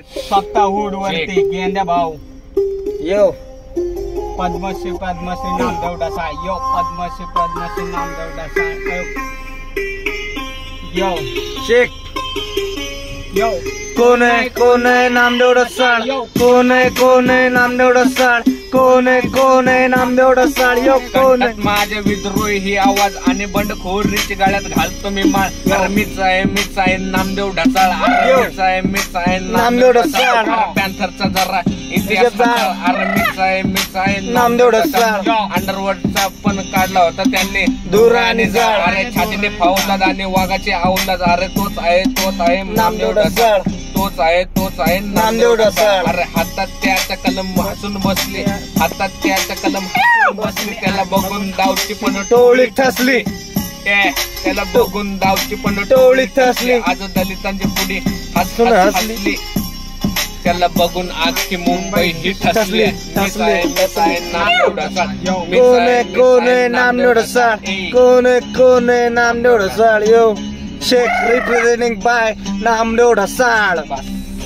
फक्त हुड वरती गेंद्या भाऊ यो पद्मश्री नामदेव ढसाळ यो पद्मश्री नामदेव ढसाळ यो शेख यो कोण आहे नामदेव ढसाळ कोण आहे नामदेव ढसाळ कोण आहे नामदेव ढसाळ यो कोण आहे माझे विद्रोही आवाज आणि बंडखोरीची गाड्यात घालतो मी माळ मीच आहे नामदेव ढसाळ मीच आहे नामदेव ढसाळ पॅन्थरचा जरा इतिहास मीच आहे नामदेव ढसाळ अंडरवर्ल्डचा पण काढला होता त्यांनी दूर आणि जाळ अरे छातीने फावलाद आणि वाघाचे आवलाद अरे तोच आहे नामदेव ढसाळ तोच आहे नामदेव ढसाळ अरे हातात त्याच्या कलम हसून बसली त्याला बघून दावची पण टोळी ठसली त्याला बघून दावची पण टोळी ठसली आज दलितांची पुढे हसून हसली त्याला बघून आजची मुंबई ही ठसली कोण आहे नामदेव ढसाळ कोण आहे नामदेव ढसाळ यो शेख रिप्रेझेंटिंग बाय नामदेव ढसाळ